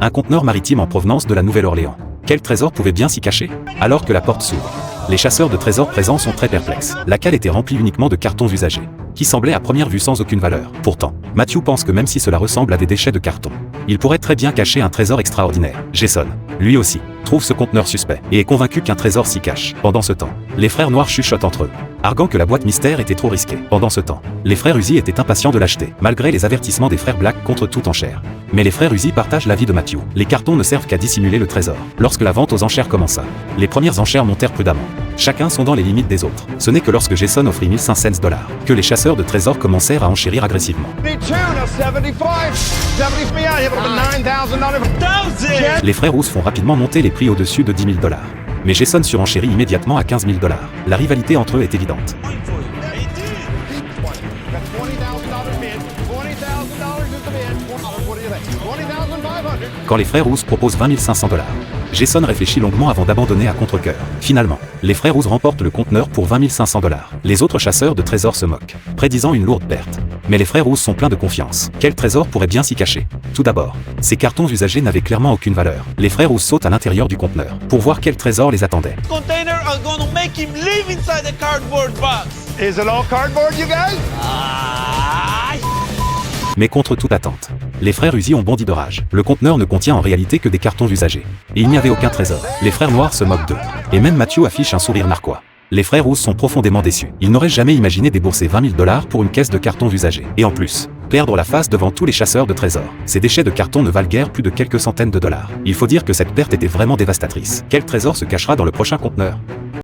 Un conteneur maritime en provenance de la Nouvelle-Orléans. Quel trésor pouvait bien s'y cacher? Alors que la porte s'ouvre, les chasseurs de trésors présents sont très perplexes. La cale était remplie uniquement de cartons usagés, qui semblaient à première vue sans aucune valeur. Pourtant, Matthew pense que même si cela ressemble à des déchets de carton, il pourrait très bien cacher un trésor extraordinaire. Jason, lui aussi, trouve ce conteneur suspect et est convaincu qu'un trésor s'y cache. Pendant ce temps, les frères noirs chuchotent entre eux, arguant que la boîte mystère était trop risquée. Pendant ce temps, les frères Uzi étaient impatients de l'acheter, malgré les avertissements des frères Black contre toute enchère. Mais les frères Uzi partagent l'avis de Matthew. Les cartons ne servent qu'à dissimuler le trésor. Lorsque la vente aux enchères commença, les premières enchères montèrent prudemment, chacun sondant les limites des autres. Ce n'est que lorsque Jason offrit 1500 $, que les chasseurs de trésors commencèrent à enchérir agressivement. Les frères Roos font rapidement monter les prix au-dessus de 10 000 $. Mais Jason surenchérit immédiatement à 15 000 $. La rivalité entre eux est évidente. Quand les frères Roos proposent 20 500 $, Jason réfléchit longuement avant d'abandonner à contre-cœur. Finalement, les frères Roos remportent le conteneur pour 20 500 $. Les autres chasseurs de trésors se moquent, prédisant une lourde perte. Mais les frères Roos sont pleins de confiance. Quel trésor pourrait bien s'y cacher? Tout d'abord, ces cartons usagés n'avaient clairement aucune valeur. Les frères Roos sautent à l'intérieur du conteneur pour voir quel trésor les attendait. Mais contre toute attente, les frères Uzi ont bondi de rage. Le conteneur ne contient en réalité que des cartons usagés. Et il n'y avait aucun trésor. Les frères noirs se moquent d'eux. Et même Matthew affiche un sourire narquois. Les frères Roos sont profondément déçus. Ils n'auraient jamais imaginé débourser 20 000 $ pour une caisse de cartons usagés. Et en plus, perdre la face devant tous les chasseurs de trésors. Ces déchets de carton ne valent guère plus de quelques centaines de dollars. Il faut dire que cette perte était vraiment dévastatrice. Quel trésor se cachera dans le prochain conteneur?